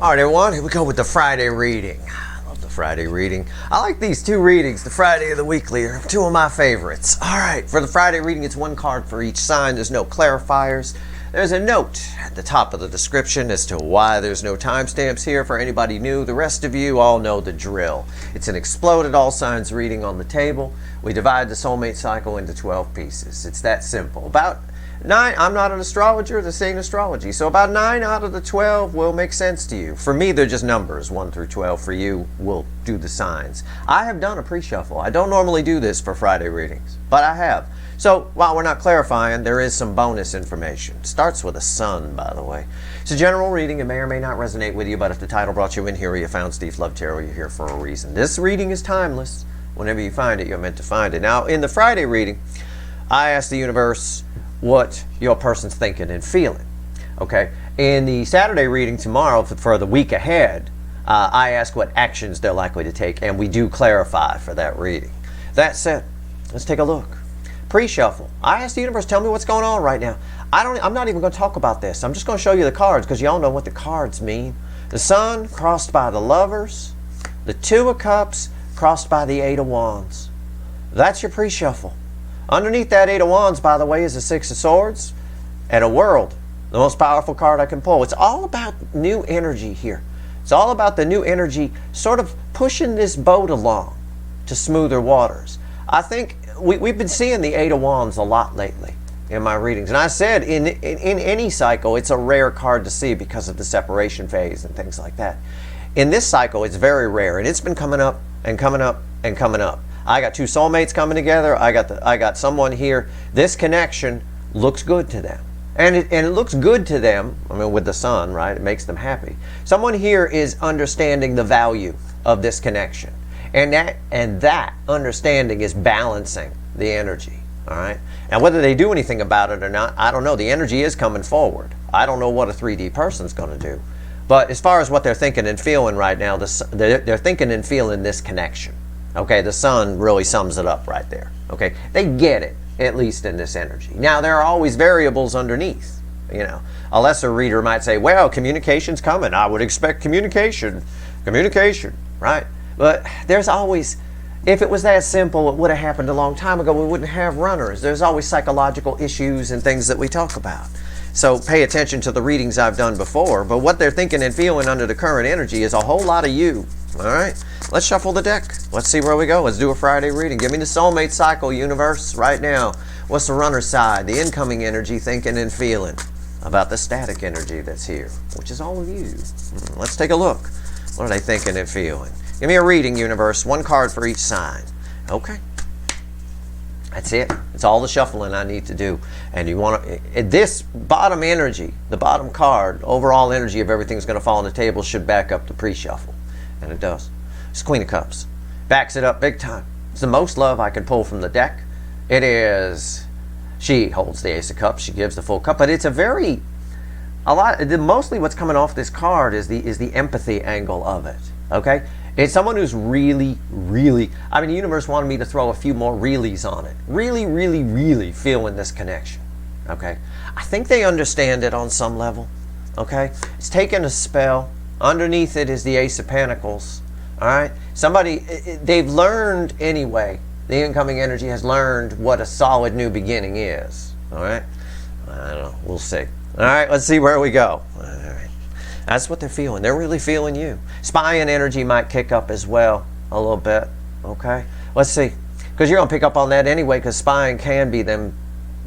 All right, everyone, here we go with the Friday reading. I love the Friday reading. I like these two readings, the Friday and the weekly, are two of my favorites. All right, for the Friday reading, it's one card for each sign. There's no clarifiers. There's a note at the top of the description as to why there's no timestamps here for anybody new. The rest of you all know the drill. It's an exploded all signs reading on the table. We divide the soulmate cycle into 12 pieces. It's that simple. About 9, I'm not an astrologer, this ain't astrology, so about 9 out of the 12 will make sense to you. For me, they're just numbers, 1 through 12. For you, we'll do the signs. I have done a pre-shuffle. I don't normally do this for Friday readings, but I have. So while we're not clarifying, there is some bonus information. It starts with a sun, by the way. It's a general reading. It may or may not resonate with you, but if the title brought you in here or you found Steve Love Tarot, you're here for a reason. This reading is timeless. Whenever you find it, you're meant to find it. Now, in the Friday reading, I asked the universe what your person's thinking and feeling. Okay, in the Saturday reading tomorrow for the week ahead, I ask what actions they're likely to take, and we do clarify for that reading. That said, let's take a look. Pre-shuffle. I asked the universe, tell me what's going on right now. I'm not even going to talk about this. I'm just going to show you the cards because y'all know what the cards mean. The Sun crossed by the Lovers, the Two of Cups crossed by the Eight of Wands. That's your pre-shuffle. Underneath that Eight of Wands, by the way, is the Six of Swords and a World, the most powerful card I can pull. It's all about new energy here. It's all about the new energy sort of pushing this boat along to smoother waters. I think we've been seeing the Eight of Wands a lot lately in my readings. And I said in any cycle, it's a rare card to see because of the separation phase and things like that. In this cycle, it's very rare, and it's been coming up and coming up and coming up. I got two soulmates coming together. I got someone here. This connection looks good to them. And it looks good to them, I mean, with the Sun, right? It makes them happy. Someone here is understanding the value of this connection. And that understanding is balancing the energy, all right? Now, whether they do anything about it or not, I don't know. The energy is coming forward. I don't know what a 3D person's going to do. But as far as what they're thinking and feeling right now, they're thinking and feeling this connection. Okay, the Sun really sums it up right there. Okay, they get it, at least in this energy. Now, there are always variables underneath. You know, a lesser reader might say, well, communication's coming. I would expect communication, right? But there's always, if it was that simple, it would have happened a long time ago. We wouldn't have runners. There's always psychological issues and things that we talk about. So pay attention to the readings I've done before. But what they're thinking and feeling under the current energy is a whole lot of you. All right, let's shuffle the deck. Let's see where we go. Let's do a Friday reading. Give me the soulmate cycle, universe, right now. What's the runner side, the incoming energy, thinking and feeling about the static energy that's here, which is all of you. Let's take a look. What are they thinking and feeling? Give me a reading, universe. One card for each sign. Okay. That's it. It's all the shuffling I need to do. And you want to, this bottom energy, the bottom card, overall energy of everything's going to fall on the table should back up the pre-shuffle. And it does. It's Queen of Cups. Backs it up big time. It's the most love I can pull from the deck. It is, she holds the Ace of Cups. She gives the full cup. But it's mostly what's coming off this card is the empathy angle of it. Okay? It's someone who's really, I mean, the universe wanted me to throw a few more reallys on it. Really feeling this connection. Okay? I think they understand it on some level. Okay? It's taken a spell. Underneath it is the Ace of Pentacles. All right? They've learned anyway. The incoming energy has learned what a solid new beginning is. All right? I don't know. We'll see. All right, let's see where we go. All right. That's what they're feeling. They're really feeling you. Spying energy might kick up as well a little bit. Okay? Let's see. Because you're going to pick up on that anyway, because spying can be them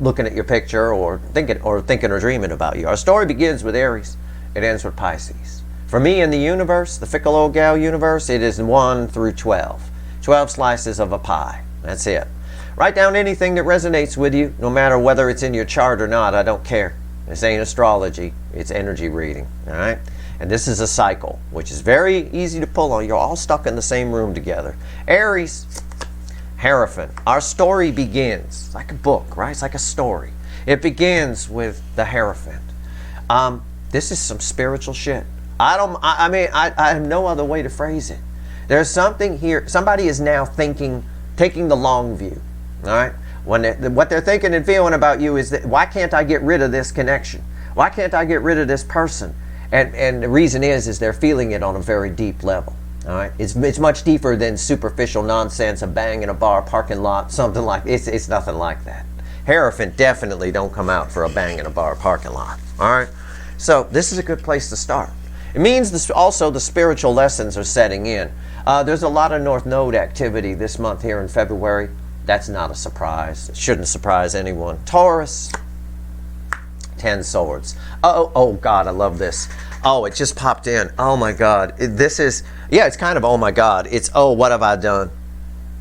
looking at your picture or thinking or dreaming about you. Our story begins with Aries. It ends with Pisces. For me in the universe, the fickle old gal universe, it is 1 through 12. 12 slices of a pie. That's it. Write down anything that resonates with you, no matter whether it's in your chart or not. I don't care. This ain't astrology. It's energy reading. All right? And this is a cycle, which is very easy to pull on. You're all stuck in the same room together. Aries, Hierophant. Our story begins. It's like a book, right? It's like a story. It begins with the Hierophant. This is some spiritual shit. I have no other way to phrase it. There's something here. Somebody is now taking the long view. All right? What they're thinking and feeling about you is that, why can't I get rid of this connection? Why can't I get rid of this person? And the reason is they're feeling it on a very deep level. All right, it's much deeper than superficial nonsense, a bang in a bar parking lot, something like it's nothing like that. Hierophant definitely don't come out for a bang in a bar parking lot. All right, so this is a good place to start. It means also the spiritual lessons are setting in. There's a lot of North Node activity this month here in February. That's not a surprise. It shouldn't surprise anyone. Taurus, 10 swords. Oh God, I love this. Oh, it just popped in. Oh my God. It's kind of oh my God. It's oh, what have I done?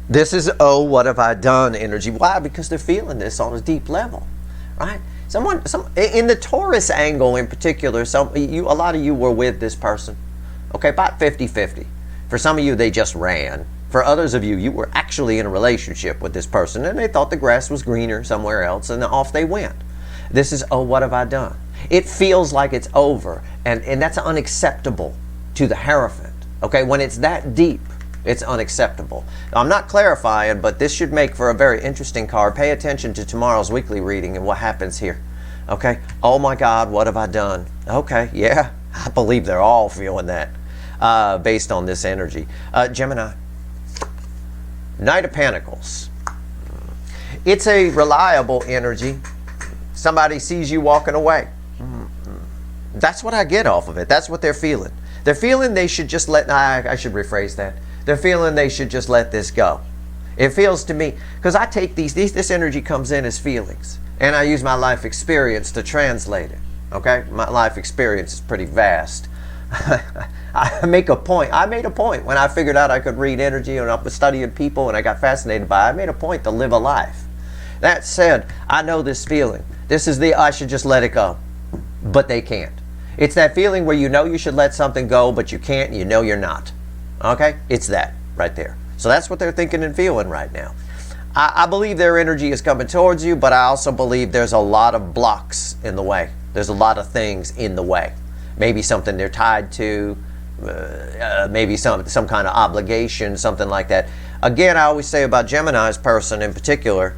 This is oh, what have I done energy. Why? Because they're feeling this on a deep level, right? In the Taurus angle in particular, a lot of you were with this person, okay, about 50-50. For some of you, they just ran. For others of you, you were actually in a relationship with this person and they thought the grass was greener somewhere else and off they went. This is, oh, what have I done? It feels like it's over, and that's unacceptable to the Hierophant, okay? When it's that deep, it's unacceptable. I'm not clarifying, but this should make for a very interesting card. Pay attention to tomorrow's weekly reading and what happens here, okay? Oh my God, what have I done? Okay, yeah, I believe they're all feeling that based on this energy. Gemini, Knight of Pentacles. It's a reliable energy. Somebody sees you walking away. That's what I get off of it. That's what they're feeling. They're feeling they should just I should rephrase that. They're feeling they should just let this go. It feels to me, because I take this energy comes in as feelings, and I use my life experience to translate it. Okay? My life experience is pretty vast. I made a point when I figured out I could read energy and I was studying people and I got fascinated by it. I made a point to live a life. That said, I know this feeling. This is I should just let it go. But they can't. It's that feeling where you know you should let something go, but you can't, and you know you're not. Okay? It's that right there. So that's what they're thinking and feeling right now. I believe their energy is coming towards you, but I also believe there's a lot of blocks in the way. There's a lot of things in the way. Maybe something they're tied to, maybe some kind of obligation, something like that. Again, I always say about Gemini's person in particular,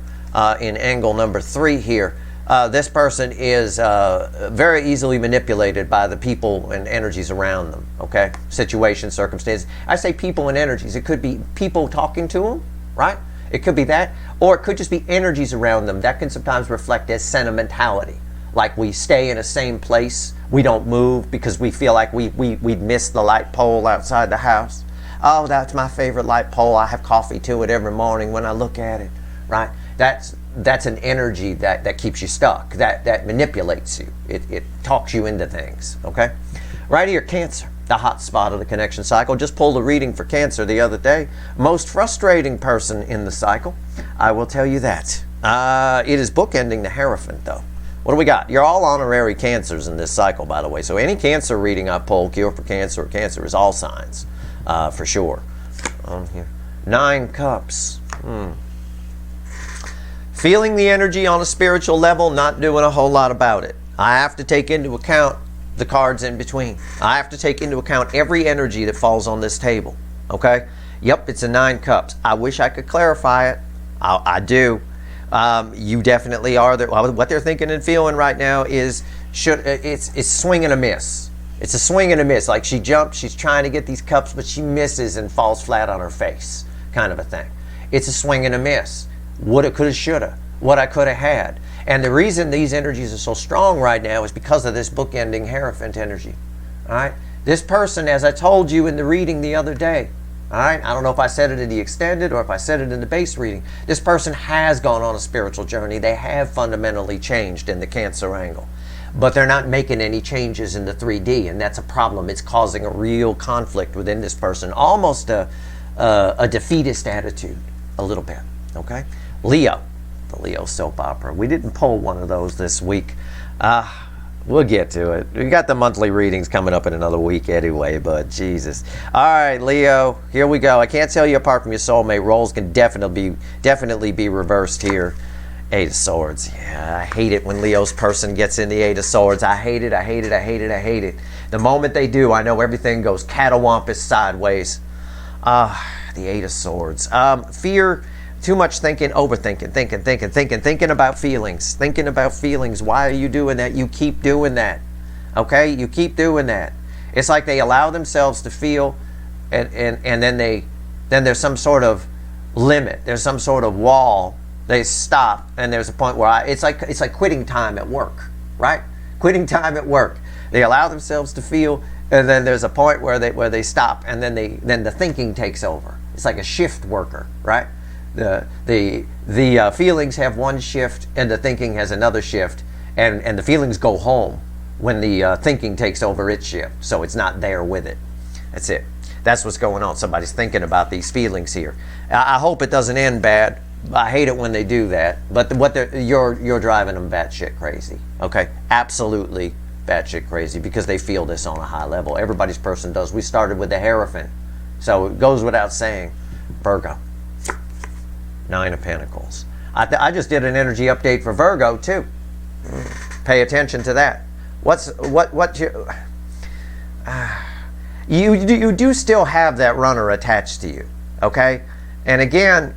in angle number 3 here, this person is very easily manipulated by the people and energies around them, okay? Situations, circumstances. I say people and energies. It could be people talking to them, right? It could be that. Or it could just be energies around them. That can sometimes reflect as sentimentality. Like we stay in the same place. We don't move because we feel like we'd missed the light pole outside the house. Oh, that's my favorite light pole. I have coffee to it every morning when I look at it, right? That's an energy that keeps you stuck, that manipulates you. It talks you into things, okay? Right here, Cancer, the hot spot of the connection cycle. Just pulled a reading for Cancer the other day. Most frustrating person in the cycle, I will tell you that. It is bookending the Hierophant, though. What do we got? You're all honorary Cancers in this cycle, by the way. So any Cancer reading I pull, Cure for Cancer or Cancer, is all signs, for sure. Here. 9 Cups. Feeling the energy on a spiritual level, not doing a whole lot about it. I have to take into account the cards in between. I have to take into account every energy that falls on this table. Okay? Yep, it's a 9 Cups. I wish I could clarify it. I do. You definitely are. What they're thinking and feeling right now is it's swing and a miss. It's a swing and a miss. Like she jumps, she's trying to get these cups, but she misses and falls flat on her face, kind of a thing. It's a swing and a miss. Woulda, coulda, shoulda. What I could have had. And the reason these energies are so strong right now is because of this bookending Hierophant energy. All right? This person, as I told you in the reading the other day, all right? I don't know if I said it in the extended or if I said it in the base reading. This person has gone on a spiritual journey. They have fundamentally changed in the Cancer angle. But they're not making any changes in the 3D, and that's a problem. It's causing a real conflict within this person. Almost a defeatist attitude, a little bit. Okay? Leo, the Leo soap opera. We didn't pull one of those this week. We'll get to it. We got the monthly readings coming up in another week anyway, but Jesus. All right, Leo, here we go. I can't tell you apart from your soulmate. Roles can definitely be reversed here. 8 of Swords. Yeah, I hate it when Leo's person gets in the 8 of Swords. I hate it, I hate it, I hate it, I hate it. The moment they do, I know everything goes catawampus sideways. The 8 of Swords. Fear. Too much thinking, overthinking, thinking about feelings. Thinking about feelings. Why are you doing that? You keep doing that. Okay, you keep doing that. It's like they allow themselves to feel, and then there's some sort of limit. There's some sort of wall. They stop, and there's a point where it's like quitting time at work, right? Quitting time at work. They allow themselves to feel, and then there's a point where they stop, and then the thinking takes over. It's like a shift worker, right? The feelings have one shift, and the thinking has another shift, and the feelings go home when the thinking takes over its shift, so it's not there with it. That's it. That's what's going on. Somebody's thinking about these feelings here. I hope it doesn't end bad. I hate it when they do that. But you're driving them batshit crazy. Okay, absolutely batshit crazy, because they feel this on a high level. Everybody's person does. We started with the Hierophant, so it goes without saying. Virgo, 9 of Pentacles. I just did an energy update for Virgo too. Pay attention to that. You do still have that runner attached to you, okay? And again,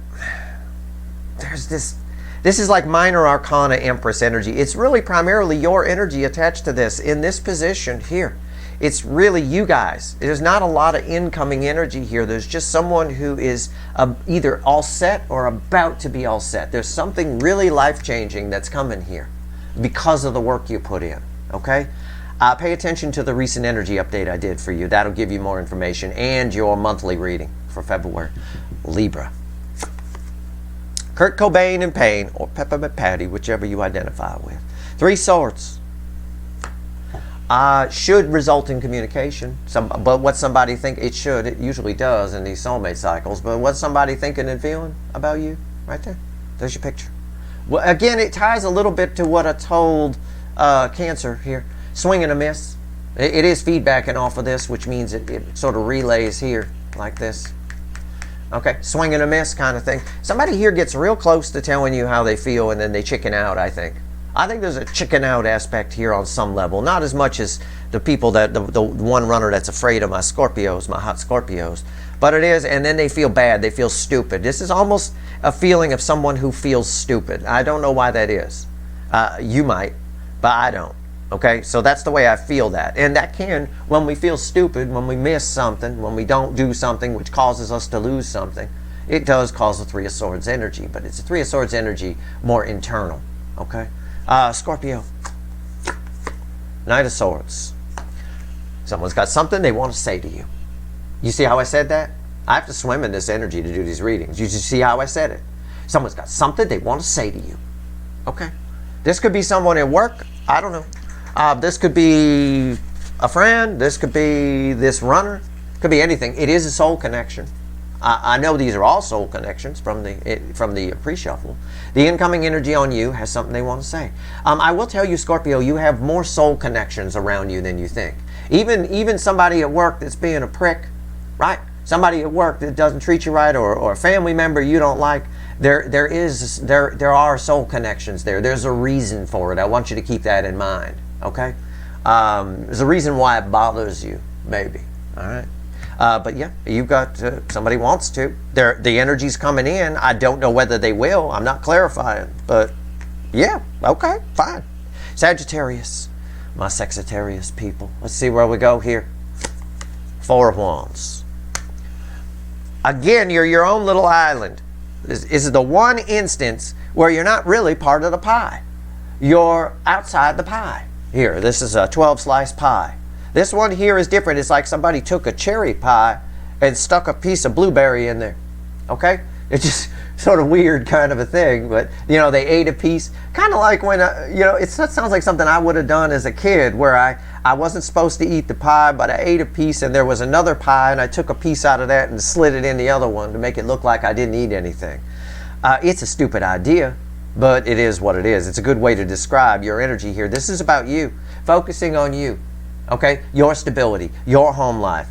there's this is like minor arcana Empress energy. It's really primarily your energy attached to this in this position here. It's really you guys. There's not a lot of incoming energy here. There's just someone who is either all set or about to be all set. There's something really life-changing that's coming here because of the work you put in, okay? Pay attention to the recent energy update I did for you. That'll give you more information, and your monthly reading for February. Libra. Kurt Cobain in pain, or Peppermint Patty, whichever you identify with. 3 Swords. Should result in communication. But what somebody think it should, it usually does in these soulmate cycles. But what's somebody thinking and feeling about you? Right there. There's your picture. Well, again, it ties a little bit to what I told Cancer here. Swing and a miss. It is feedbacking off of this, which means it sort of relays here like this. Okay, swing and a miss kind of thing. Somebody here gets real close to telling you how they feel, and then they chicken out, I think. I think there's a chicken out aspect here on some level. Not as much as the people that, the one runner that's afraid of my Scorpios, my hot Scorpios. But it is, and then they feel bad, they feel stupid. This is almost a feeling of someone who feels stupid. I don't know why that is. You might, but I don't. Okay, so that's the way I feel that. And that can, when we feel stupid, when we miss something, when we don't do something which causes us to lose something, it does cause a 3 of Swords energy, but it's a 3 of Swords energy more internal. Okay, Scorpio, Knight of Swords. Someone's got something they want to say to you. You see how I said that? I have to swim in this energy to do these readings. You see how I said it? Someone's got something they want to say to you. Okay, this could be someone at work. I don't know. This could be a friend. This could be this runner. Could be anything. It is a soul connection. I know these are all soul connections from the pre-shuffle. The incoming energy on you has something they want to say. I will tell you, Scorpio, you have more soul connections around you than you think. Even somebody at work that's being a prick, right? Somebody at work that doesn't treat you right, or a family member you don't like. There are soul connections there. There's a reason for it. I want you to keep that in mind. Okay, there's a reason why it bothers you, maybe. All right, but yeah, you got somebody wants to. The energy's coming in. I don't know whether they will. I'm not clarifying, but yeah, okay, fine. Sagittarius, my Sagittarius people. Let's see where we go here. 4 of Wands. Again, you're your own little island. This is the one instance where you're not really part of the pie. You're outside the pie. Here, this is a 12-slice pie. This one here is different. It's like somebody took a cherry pie and stuck a piece of blueberry in there. Okay? It's just sort of weird kind of a thing, but you know, they ate a piece. Kind of like when, it sounds like something I would have done as a kid, where I wasn't supposed to eat the pie, but I ate a piece and there was another pie, and I took a piece out of that and slid it in the other one to make it look like I didn't eat anything. It's a stupid idea, but it is what it is. It's a good way to describe your energy here. This is about you, focusing on you, okay? Your stability, your home life.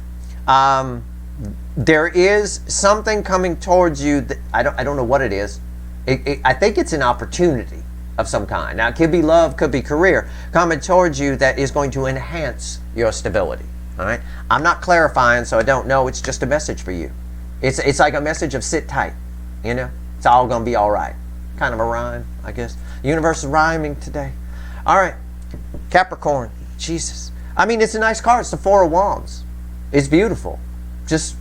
There is something coming towards you that I don't know what it is. I think it's an opportunity of some kind. Now, it could be love, could be career, coming towards you that is going to enhance your stability. All right? I'm not clarifying, so I don't know. It's just a message for you. It's like a message of sit tight. You know, it's all going to be all right. Kind of a rhyme, I guess. The universe is rhyming today. All right, Capricorn. Jesus. I mean, it's a nice card. It's the Four of Wands. It's beautiful. Just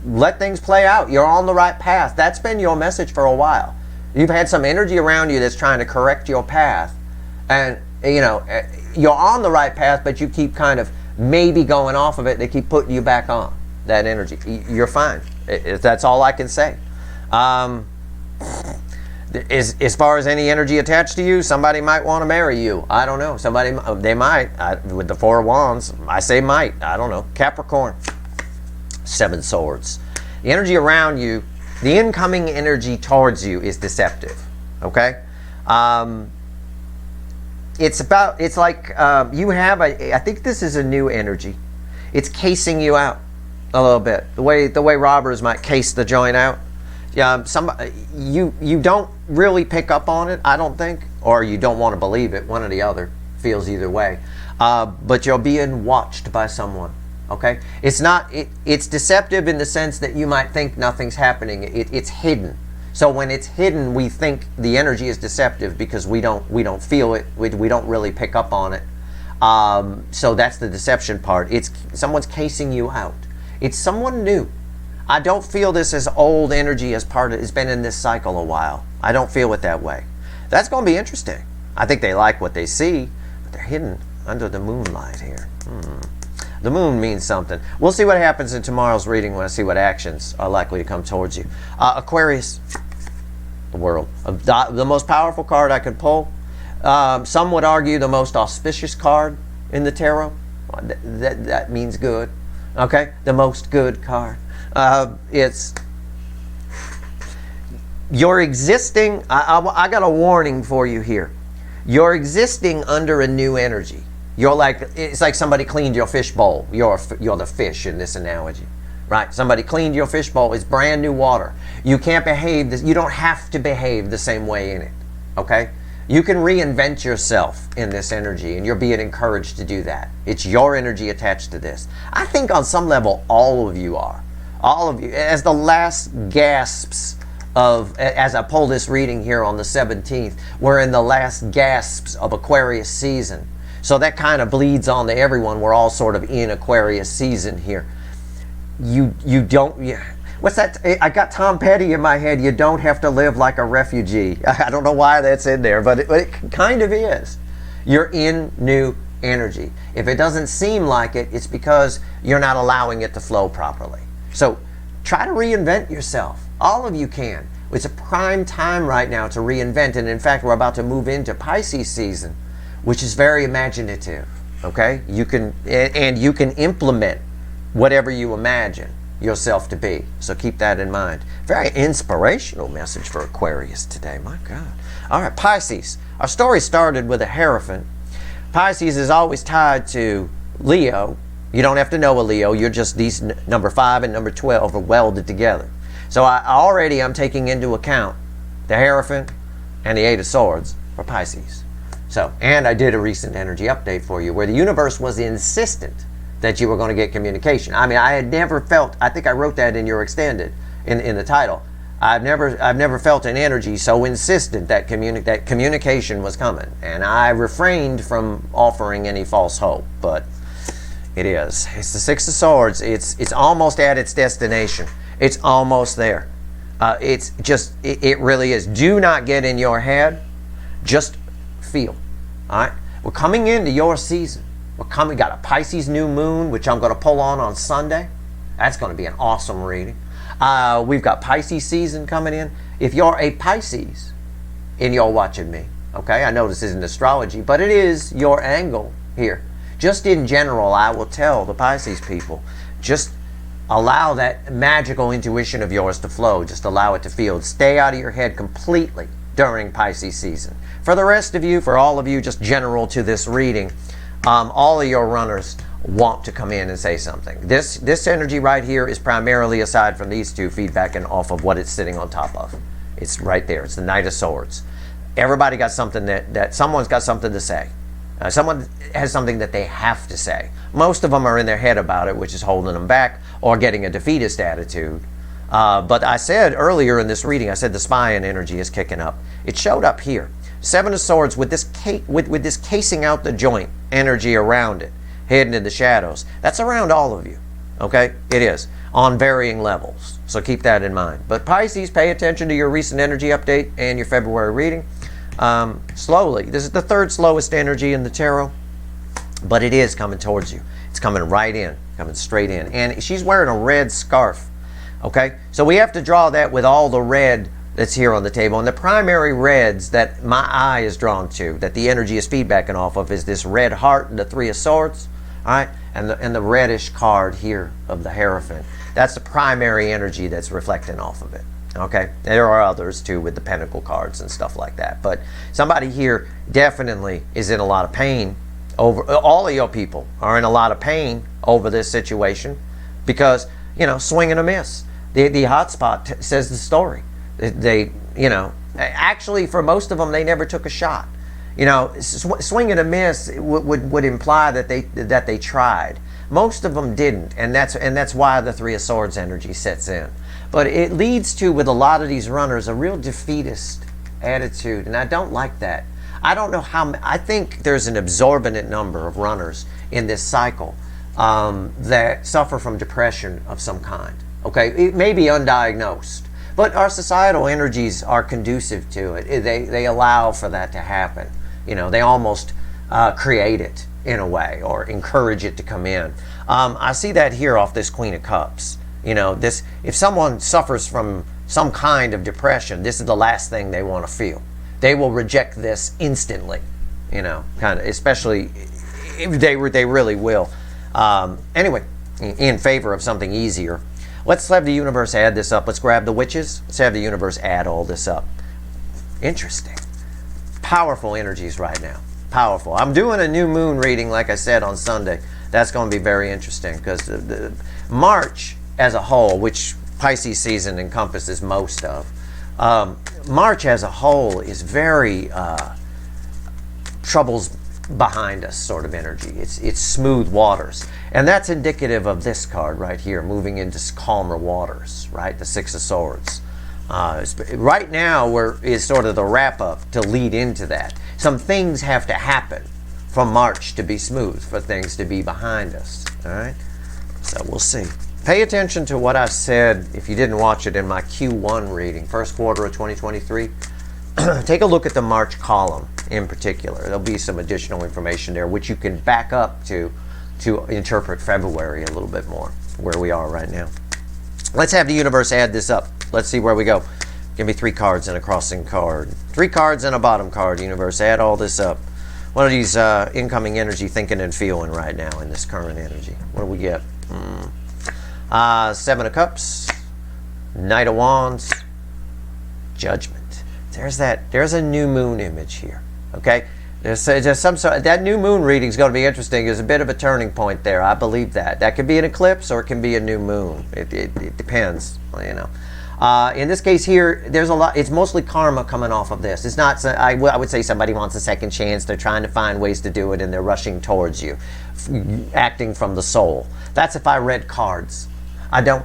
let things play out. You're on the right path. That's been your message for a while. You've had some energy around you that's trying to correct your path. And, you know, you're on the right path, but you keep kind of maybe going off of it. They keep putting you back on that energy. You're fine. That's all I can say. As far as any energy attached to you, somebody might want to marry you. I don't know. They might. With the Four of Wands, I say might. I don't know. Capricorn, Seven of Swords. The energy around you, the incoming energy towards you is deceptive. Okay? It's like you have I think this is a new energy. It's casing you out a little bit. The way robbers might case the joint out. You don't really pick up on it, I don't think, or you don't want to believe it. One or the other. Feels either way. But you're being watched by someone. Okay? It's deceptive in the sense that you might think nothing's happening. It's hidden. So when it's hidden, we think the energy is deceptive because we don't feel it. We don't really pick up on it. So that's the deception part. It's someone's casing you out. It's someone new. I don't feel this as old energy as it's been in this cycle a while. I don't feel it that way. That's going to be interesting. I think they like what they see, but they're hidden under the moonlight here. The moon means something. We'll see what happens in tomorrow's reading when I see what actions are likely to come towards you. Aquarius, the world. The most powerful card I could pull. Some would argue the most auspicious card in the tarot. That means good. Okay? The most good card. It's you're existing. I got a warning for you here. You're existing under a new energy. It's like somebody cleaned your fish bowl. You're the fish in this analogy, right? Somebody cleaned your fish bowl. It's brand new water. You can't behave this. You don't have to behave the same way in it. Okay? You can reinvent yourself in this energy, and you're being encouraged to do that. It's your energy attached to this. I think on some level, all of you are. All of you, as the last gasps as I pull this reading here on the 17th, we're in the last gasps of Aquarius season. So that kind of bleeds on to everyone. We're all sort of in Aquarius season here. What's that? I got Tom Petty in my head. You don't have to live like a refugee. I don't know why that's in there, but it kind of is. You're in new energy. If it doesn't seem like it, it's because you're not allowing it to flow properly. So try to reinvent yourself. All of you can. It's a prime time right now to reinvent. And in fact, we're about to move into Pisces season, which is very imaginative. Okay? You can implement whatever you imagine yourself to be. So keep that in mind. Very inspirational message for Aquarius today. My God. All right, Pisces. Our story started with a Hierophant. Pisces is always tied to Leo. You don't have to know a Leo. You're just these number 5 and number 12 are welded together. So I'm taking into account the Hierophant and the 8 of Swords for Pisces. So, and I did a recent energy update for you where the universe was insistent that you were going to get communication. I mean, I had never felt, I think I wrote that in your extended, in the title. I've never felt an energy so insistent that communication was coming. And I refrained from offering any false hope, but it is. It's the 6 of Swords. It's almost at its destination. It's almost there. It really is. Do not get in your head. Just feel. All right? We're coming into your season. Got a Pisces new moon, which I'm going to pull on Sunday. That's going to be an awesome reading. We've got Pisces season coming in. If you're a Pisces and you're watching me, okay, I know this isn't astrology, but it is your angle here. Just in general, I will tell the Pisces people, just allow that magical intuition of yours to flow. Just allow it to feel. Stay out of your head completely during Pisces season. For the rest of you, for all of you, just general to this reading, all of your runners want to come in and say something. This energy right here is primarily, aside from these two, feedbacking off of what it's sitting on top of. It's right there. It's the Knight of Swords. Everybody got something that someone's got something to say. Someone has something that they have to say. Most of them are in their head about it, which is holding them back or getting a defeatist attitude. But I said earlier in this reading, I said the spying energy is kicking up. It showed up here. 7 of Swords with this casing out the joint energy around it. hidden in the shadows. That's around all of you, okay? It is, on varying levels. So keep that in mind. But Pisces, pay attention to your recent energy update and your February reading. Slowly, this is the third slowest energy in the tarot, but it is coming towards you. It's coming right in, coming straight in. And she's wearing a red scarf, okay? So we have to draw that with all the red that's here on the table. And the primary reds that my eye is drawn to, that the energy is feedbacking off of, is this red heart and the Three of Swords, all right? And the reddish card here of the Hierophant. That's the primary energy that's reflecting off of it, okay? There are others too with the Pentacle cards and stuff like that. But somebody here definitely is in a lot of pain over, all of your people are in a lot of pain over this situation because, you know, swing and a miss. The hotspot says the story. They, you know, actually for most of them, they never took a shot. You know, swing and a miss would imply that they tried. Most of them didn't, and that's why the Three of Swords energy sets in. But it leads to, with a lot of these runners, a real defeatist attitude, and I don't like that. I don't know how. I think there's an exorbitant number of runners in this cycle that suffer from depression of some kind. Okay, it may be undiagnosed. But our societal energies are conducive to it. They allow for that to happen. You know, they almost create it in a way, or encourage it to come in. I see that here off this Queen of Cups. You know, this, if someone suffers from some kind of depression, this is the last thing they want to feel. They will reject this instantly. You know, kind of, especially if they really will. Anyway, in favor of something easier. Let's have the universe add this up. Let's grab the witches. Let's have the universe add all this up. Interesting. Powerful energies right now. Powerful. I'm doing a new moon reading, like I said, on Sunday. That's going to be very interesting because the March as a whole, which Pisces season encompasses most of, March as a whole is very troubles behind us sort of energy. It's smooth waters, and that's indicative of this card right here, moving into calmer waters, right? The Six of Swords. Right now is sort of the wrap up to lead into that. Some things have to happen from March to be smooth, for things to be behind us, all right? So we'll see. Pay attention to what I said if you didn't watch it in my Q1 reading, first quarter of 2023. Take a look at the March column in particular. There'll be some additional information there which you can back up to interpret February a little bit more, where we are right now. Let's have the universe add this up. Let's see where we go. Give me 3 cards and a crossing card. 3 cards and a bottom card, universe. Add all this up. What are these incoming energy thinking and feeling right now in this current energy? What do we get? 7 of Cups, Knight of Wands, Judgment. There's a new moon image here, okay? There's some sort, that new moon reading is going to be interesting. There's a bit of a turning point there. I believe that. That could be an eclipse or it can be a new moon. It depends, you know. In this case here, there's a lot. It's mostly karma coming off of this. It's not. I would say somebody wants a second chance. They're trying to find ways to do it, and they're rushing towards you, acting from the soul. That's if I read cards. I don't.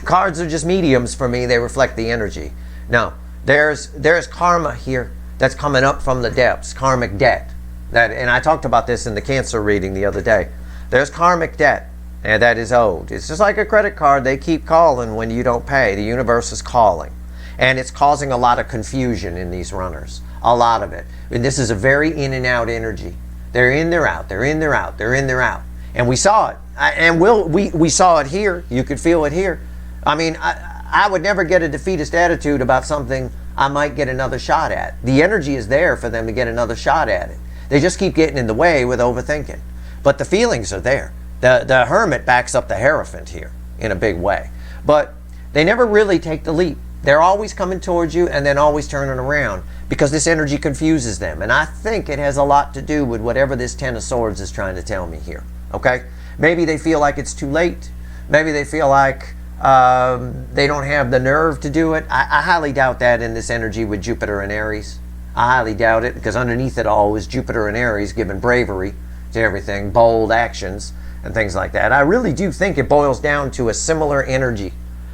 Cards are just mediums for me. They reflect the energy. No. There's karma here that's coming up from the depths, karmic debt. And I talked about this in the Cancer reading the other day. There's karmic debt, and that is owed. It's just like a credit card. They keep calling when you don't pay. The universe is calling. And it's causing a lot of confusion in these runners. A lot of it. And this is a very in and out energy. They're in, they're out. They're in, they're out. They're in, they're out. And we saw it. And we saw it here. You could feel it here. I mean, I would never get a defeatist attitude about something I might get another shot at. The energy is there for them to get another shot at it. They just keep getting in the way with overthinking. But the feelings are there. The Hermit backs up the Hierophant here in a big way. But they never really take the leap. They're always coming towards you and then always turning around because this energy confuses them. And I think it has a lot to do with whatever this Ten of Swords is trying to tell me here. Okay? Maybe they feel like it's too late. Maybe they feel like they don't have the nerve to do it. I highly doubt that in this energy with Jupiter and Aries. I highly doubt it because underneath it all is Jupiter and Aries giving bravery to everything, bold actions and things like that. I really do think it boils down to a similar energy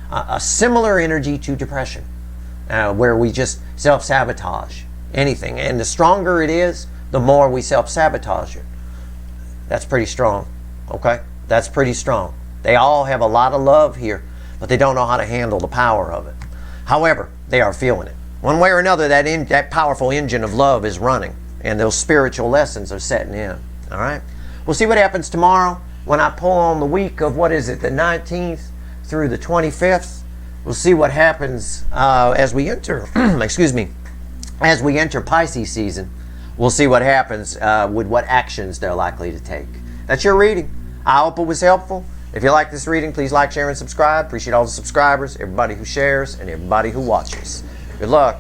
to depression, where we just self-sabotage anything. And the stronger it is, the more we self-sabotage it. That's pretty strong. Okay? That's pretty strong. They all have a lot of love here, but they don't know how to handle the power of it. However, they are feeling it. One way or another, that powerful engine of love is running, and those spiritual lessons are setting in. All right? We'll see what happens tomorrow when I pull on the week of, what is it, the 19th through the 25th. We'll see what happens as we enter, excuse me, as we enter Pisces season. We'll see what happens with what actions they're likely to take. That's your reading. I hope it was helpful. If you like this reading, please like, share, and subscribe. Appreciate all the subscribers, everybody who shares, and everybody who watches. Good luck.